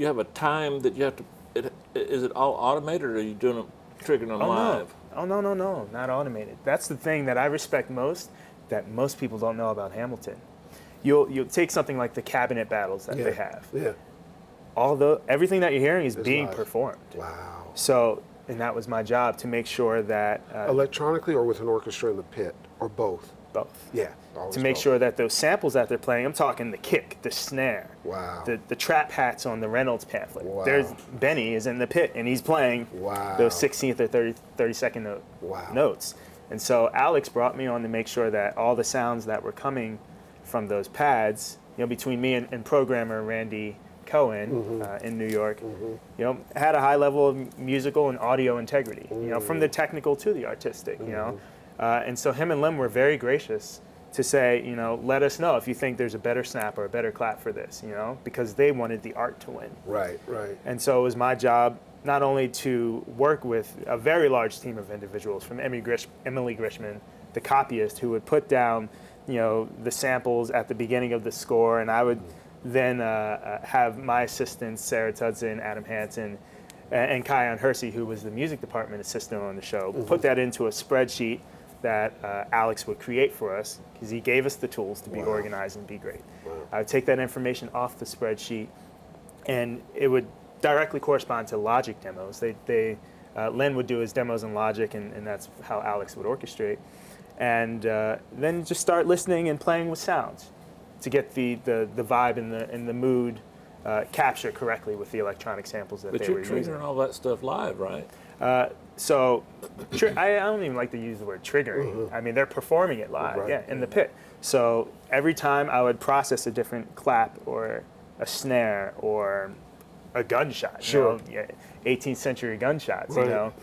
have a time that you have to. Is it all automated, or are you doing triggering them live? No, not automated. That's the thing that I respect most, that most people don't know about Hamilton. You'll take something like the cabinet battles that they have. Yeah. Everything that you're hearing is being live. performed. Wow. So. And that was my job, to make sure that electronically or with an orchestra in the pit, or both. Both. Yeah. To make sure that those samples that they're playing, I'm talking the kick, the snare, the trap hats on the Reynolds pamphlet. Wow. There's Benny is in the pit and he's playing those 16th or 32nd notes. And so Alex brought me on to make sure that all the sounds that were coming from those pads, between me and programmer Randy Cohen in New York, had a high level of musical and audio integrity, from the technical to the artistic, and so him and Lim were very gracious to say, let us know if you think there's a better snap or a better clap for this, because they wanted the art to win. Right. And so it was my job not only to work with a very large team of individuals, from Emily Grishman, the copyist, who would put down, the samples at the beginning of the score, and I would then have my assistants, Sarah Tudson, Adam Hansen, and Kion Hersey, who was the music department assistant on the show, put that into a spreadsheet that Alex would create for us, because he gave us the tools to be organized and be great. I would take that information off the spreadsheet, and it would directly correspond to Logic demos. Len would do his demos in Logic, and that's how Alex would orchestrate. And then just start listening and playing with sounds to get the vibe and the mood captured correctly with the electronic samples that But they you're were using. triggering all that stuff live, right? So I don't even like to use the word triggering. I mean, they're performing it live, in the pit. So every time I would process a different clap or a snare or a gunshot, you know, 18th century gunshots, you know,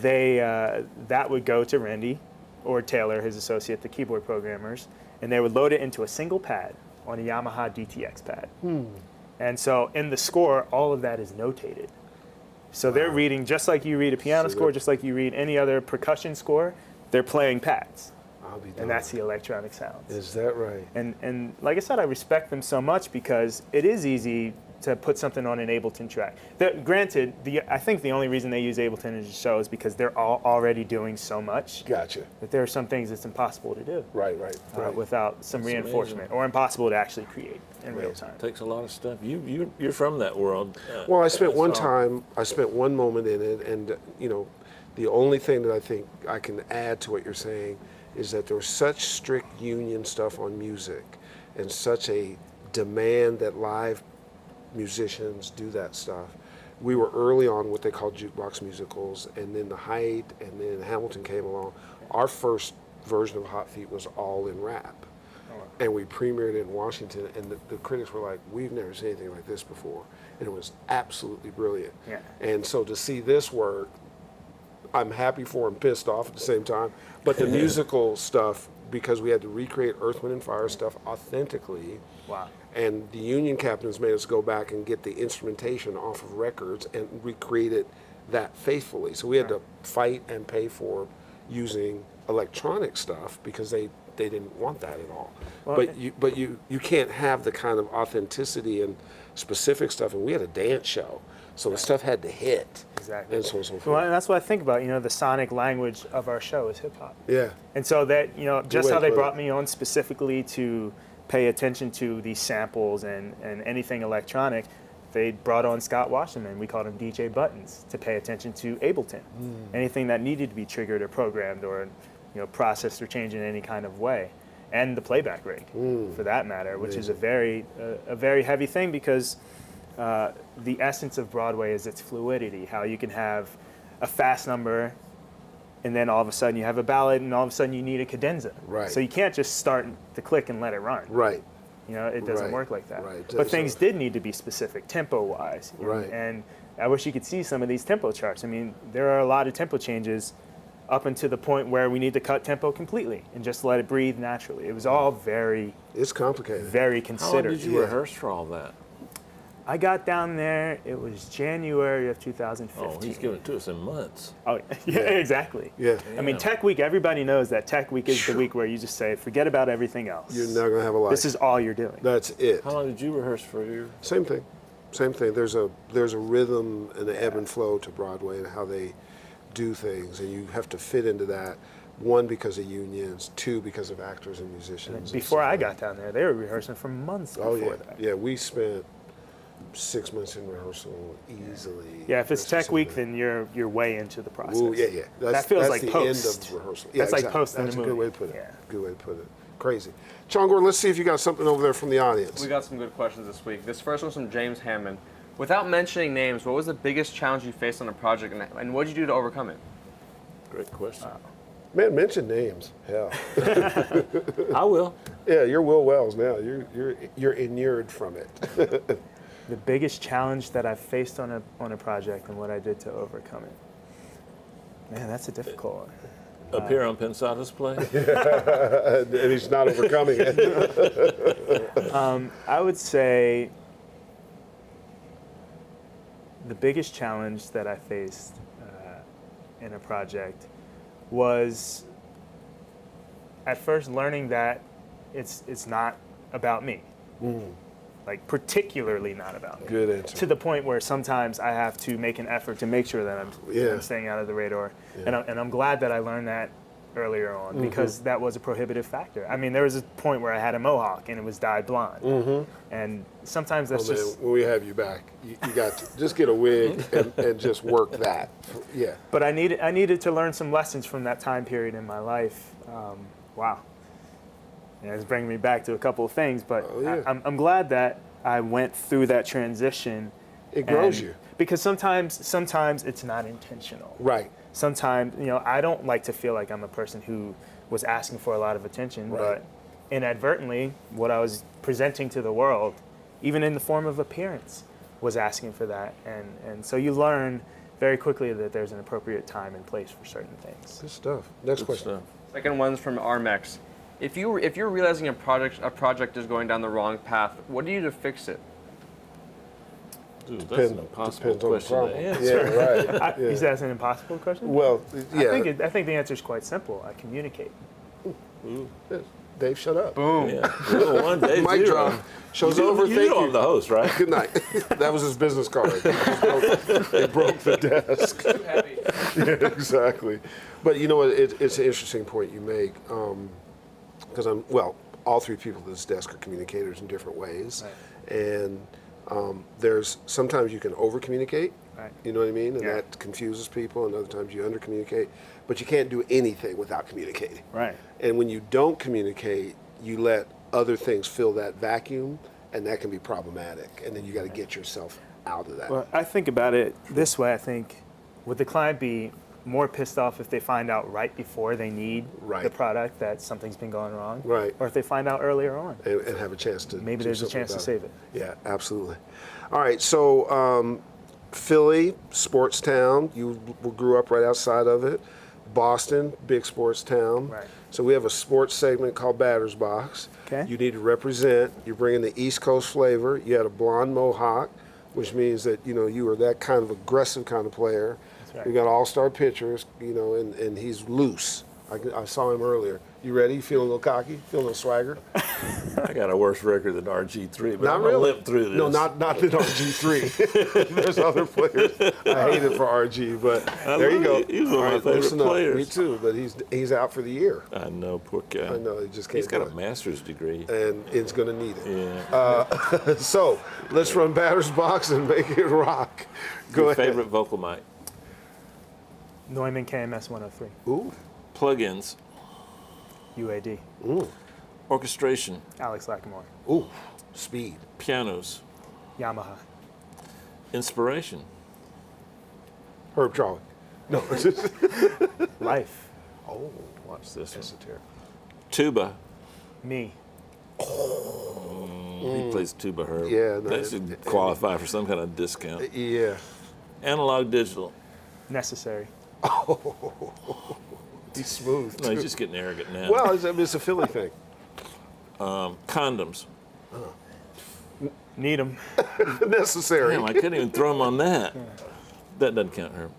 that would go to Randy or Taylor, his associate, the keyboard programmers, and they would load it into a single pad on a Yamaha DTX pad. And so in the score, all of that is notated. So they're reading, just like you read a piano score, just like you read any other percussion score, they're playing pads. And that's the electronic sounds. Is that right? And like I said, I respect them so much because it is easy to put something on an Ableton track. Granted, I think the only reason they use Ableton in the show is because they're already doing so much. Gotcha. That there are some things that's impossible to do. Right. Without some That's reinforcement, amazing. or impossible to actually create in real time. Takes a lot of stuff. You're from that world. Well, I spent one so- moment in it, and the only thing that I think I can add to what you're saying is that there was such strict union stuff on music, and such a demand that live musicians do that stuff. We were early on what they called jukebox musicals, and then the Height, and then Hamilton came along. Our first version of Hot Feet was all in rap. And we premiered it in Washington, and the critics were like, we've never seen anything like this before. And it was absolutely brilliant. And so to see this work, I'm happy for and pissed off at the same time. But the musical stuff, because we had to recreate Earth, Wind, and Fire stuff authentically. Wow. And the union captains made us go back and get the instrumentation off of records and recreate it that faithfully. So we had to fight and pay for using electronic stuff because they didn't want that at all. Well, but you can't have the kind of authenticity and specific stuff. And we had a dance show, so the stuff had to hit. Exactly. And so on and so forth. Well, and that's what I think about. The sonic language of our show is hip hop. Yeah. And so that just way how to they put brought it. me on specifically to pay attention to these samples and anything electronic, they brought on Scott Wasserman. We called him DJ Buttons to pay attention to Ableton. Anything that needed to be triggered or programmed or processed or changed in any kind of way, and the playback rig for that matter, which is a very heavy thing because the essence of Broadway is its fluidity. How you can have a fast number, and then all of a sudden you have a ballad, and all of a sudden you need a cadenza. Right. So you can't just start the click and let it run. Right. It doesn't Right. work like that. Right. But So- things did need to be specific, tempo-wise. Right. And I wish you could see some of these tempo charts. I mean, there are a lot of tempo changes up until the point where we need to cut tempo completely and just let it breathe naturally. It was all very, It's complicated. very How long considered. did you rehearse for all that? I got down there, it was January of 2015. Oh, he's giving it to us in months. Oh, yeah, exactly. Yeah. I mean, Tech Week, everybody knows that Tech Week is the week where you just say, forget about everything else. You're not gonna have a life. This is all you're doing. That's it. How long did you rehearse for your? Same thing. There's a rhythm and an ebb and flow to Broadway and how they do things, and you have to fit into that. One, because of unions. Two, because of actors and musicians. and Before stuff I like got down there, they were rehearsing for months that. Oh before yeah, that. yeah. We spent 6 months in rehearsal easily. Yeah, if it's versus Tech Week, something. then you're way into the process. Ooh, yeah. That feels that's like the post. end of rehearsal. That's like exactly. post in That's the a good movie. way to put it. Yeah. Good way to put it. Crazy. Chongor, let's see if you got something over there from the audience. We got some good questions this week. This first one's from James Hammond. Without mentioning names, what was the biggest challenge you faced on a project, and what did you do to overcome it? Great question. Man, mention names. Hell. I will. Yeah, you're Will Wells now. You're inured from it. The biggest challenge that I've faced on a project and what I did to overcome it. Man, that's a difficult one. Appear on Pensado's play. And he's not overcoming it. I would say the biggest challenge that I faced in a project was at first learning that it's not about me. Like particularly not about me. Good answer. To the point where sometimes I have to make an effort to make sure that I'm Yeah. staying out of the radar. Yeah. And I'm glad that I learned that earlier on because that was a prohibitive factor. I mean, there was a point where I had a mohawk and it was dyed blonde. And sometimes that's just... When we have you back, you got to just get a wig and just work that. Yeah. But I needed to learn some lessons from that time period in my life. Wow. Yeah, it's bringing me back to a couple of things, but I'm glad that I went through that transition. It grows you. Because sometimes it's not intentional. Right. Sometimes, I don't like to feel like I'm a person who was asking for a lot of attention, but inadvertently, what I was presenting to the world, even in the form of appearance, was asking for that. And so you learn very quickly that there's an appropriate time and place for certain things. Good stuff. Next question. Second one's from Armex. If you're realizing a project is going down the wrong path, what do you do to fix it? Dude, that's an impossible question to answer. Yeah, right. Is that an impossible question? Well, yeah. I think the answer is quite simple. I communicate. Dave, shut up. Boom. Yeah. Little one, Dave Mic zero. drop. Show's over. You Thank know you. I'm the host, right? Good night. That was his business card. It broke the desk. Too heavy. Yeah, exactly. But you know what? It's an interesting point you make. Because all three people at this desk are communicators in different ways. Right. And there's sometimes you can over communicate. Right. You know what I mean? And that confuses people, and other times you under communicate. But you can't do anything without communicating. Right. And when you don't communicate, you let other things fill that vacuum, and that can be problematic. And then you got to get yourself out of that. Well, I think about it this way. I think, would the client be more pissed off if they find out right before they need the product that something's been going wrong? Right. Or if they find out earlier on? And have a chance to Maybe do there's a something chance to about save it. Yeah, absolutely. All right, so Philly, sports town. You grew up right outside of it. Boston, big sports town. Right. So we have a sports segment called Batter's Box. Okay. You need to represent. You're bringing the East Coast flavor. You had a blonde mohawk, which means that you were that kind of aggressive kind of player. That's right. We got all-star pitchers, and he's loose. I saw him earlier. You ready? You feel a little cocky? Feel a little swagger? I got a worse record than RG3, but Not I'm really. gonna limp through this. No, not than RG3. There's other players. I hate it for RG, but there you go. He's one of my favorite listen up. players. Me too, but he's out for the year. I know, poor guy. I know, he just can't He's got do a it. master's degree. And it's going to need it. Yeah. So let's run Batter's Box and make it rock. Go Your ahead. favorite vocal mic? Neumann KMS 103, Ooh. Plugins, UAD, orchestration, Alex Lacamoire, Ooh. Speed. pianos, Yamaha, inspiration, Herb Charlie. No. Life, Oh, watch this one, esoteric. tuba. me. He plays tuba, Herb. Yeah, no, That should qualify for some kind of discount. Yeah. Analog, digital. Necessary. He's smooth. No, he's too. just getting arrogant now. Well, it's a Philly thing. Condoms. Need them. Necessary. Damn, I couldn't even throw him on that. That doesn't count, Herb.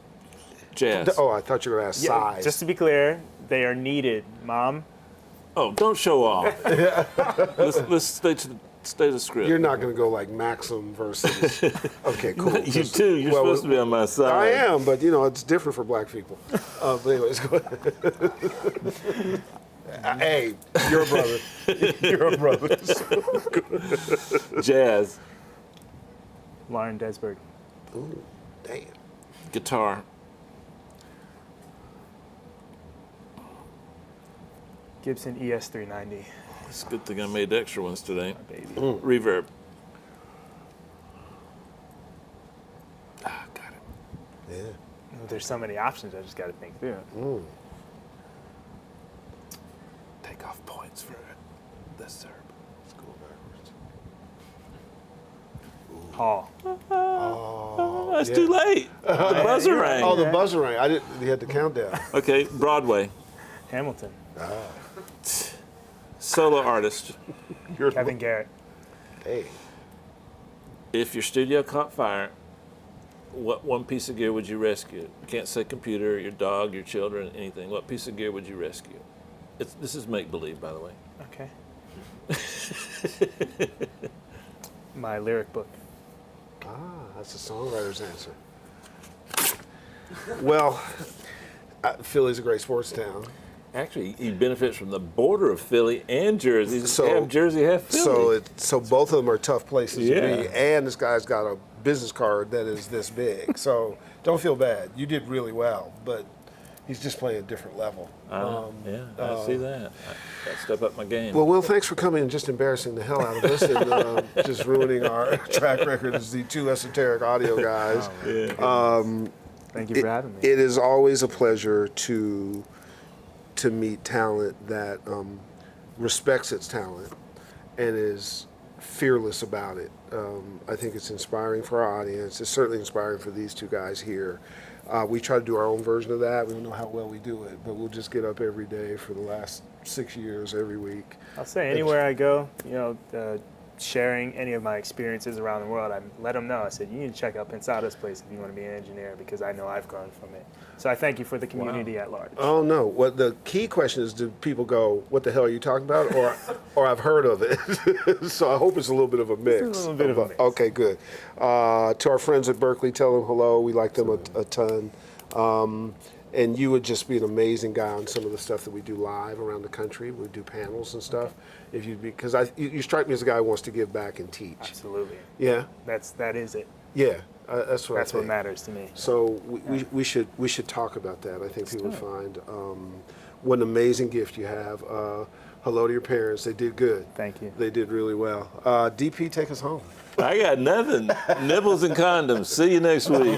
Jazz. Oh, I thought you were going to ask size. Just to be clear, they are needed, Mom. Oh, don't show off. let's stay to the script. You're not going to go like Maxim versus. Okay, cool. You too. You're supposed to be on my side. I am, but it's different for black people. But anyways, go ahead. Hey, you're a brother. You're a brother. Jazz. Lauren Desberg. Ooh, damn. Guitar. Gibson ES390. It's a good thing I made extra ones today. My baby. Reverb. Ah, got it. Yeah. There's so many options, I just got to think through. Take off points for this, Herb. Let's go backwards. Hall. Oh, That's too late. The buzzer rang. Oh, the buzzer rang. I didn't. You had the countdown. Okay, Broadway. Hamilton. Solo artist. Kevin Garrett. Hey. If your studio caught fire, what one piece of gear would you rescue? You can't say computer, your dog, your children, anything. What piece of gear would you rescue? This is make-believe, by the way. Okay. My lyric book. That's the songwriter's answer. Well, Philly's a great sports town. Actually, he benefits from the border of Philly and Jersey. So- half Jersey, half Philly. So both of them are tough places Yeah. to be. And this guy's got a business card that is this big. So don't feel bad. You did really well, but he's just playing a different level. I see that. I got to step up my game. Well, Will, thanks for coming and just embarrassing the hell out of us and just ruining our track record as the two esoteric audio guys. Thank you for having me. It is always a pleasure to meet talent that respects its talent and is fearless about it. I think it's inspiring for our audience. It's certainly inspiring for these two guys here. We try to do our own version of that. We don't know how well we do it, but we'll just get up every day for the last 6 years, every week. I'll say anywhere I go, sharing any of my experiences around the world, I let them know. I said, you need to check out Pensado's place if you want to be an engineer, because I know I've grown from it. So I thank you for the community at large. Oh no! What the key question is: do people go, "What the hell are you talking about?" or I've heard of it. So I hope it's a little bit of a mix. It's a little bit of a mix. Okay, good. To our friends at Berklee, tell them hello. We like them a ton. And you would just be an amazing guy on some of the stuff that we do live around the country. We do panels and stuff. If you'd be, because you strike me as a guy who wants to give back and teach. Absolutely. Yeah. That is it. Yeah. That's what I That's what think. matters to me. So we should talk about that. I think people would find what an amazing gift you have. Hello to your parents. They did good. Thank you. They did really well. DP, take us home. I got nothing. Nibbles and condoms. See you next week.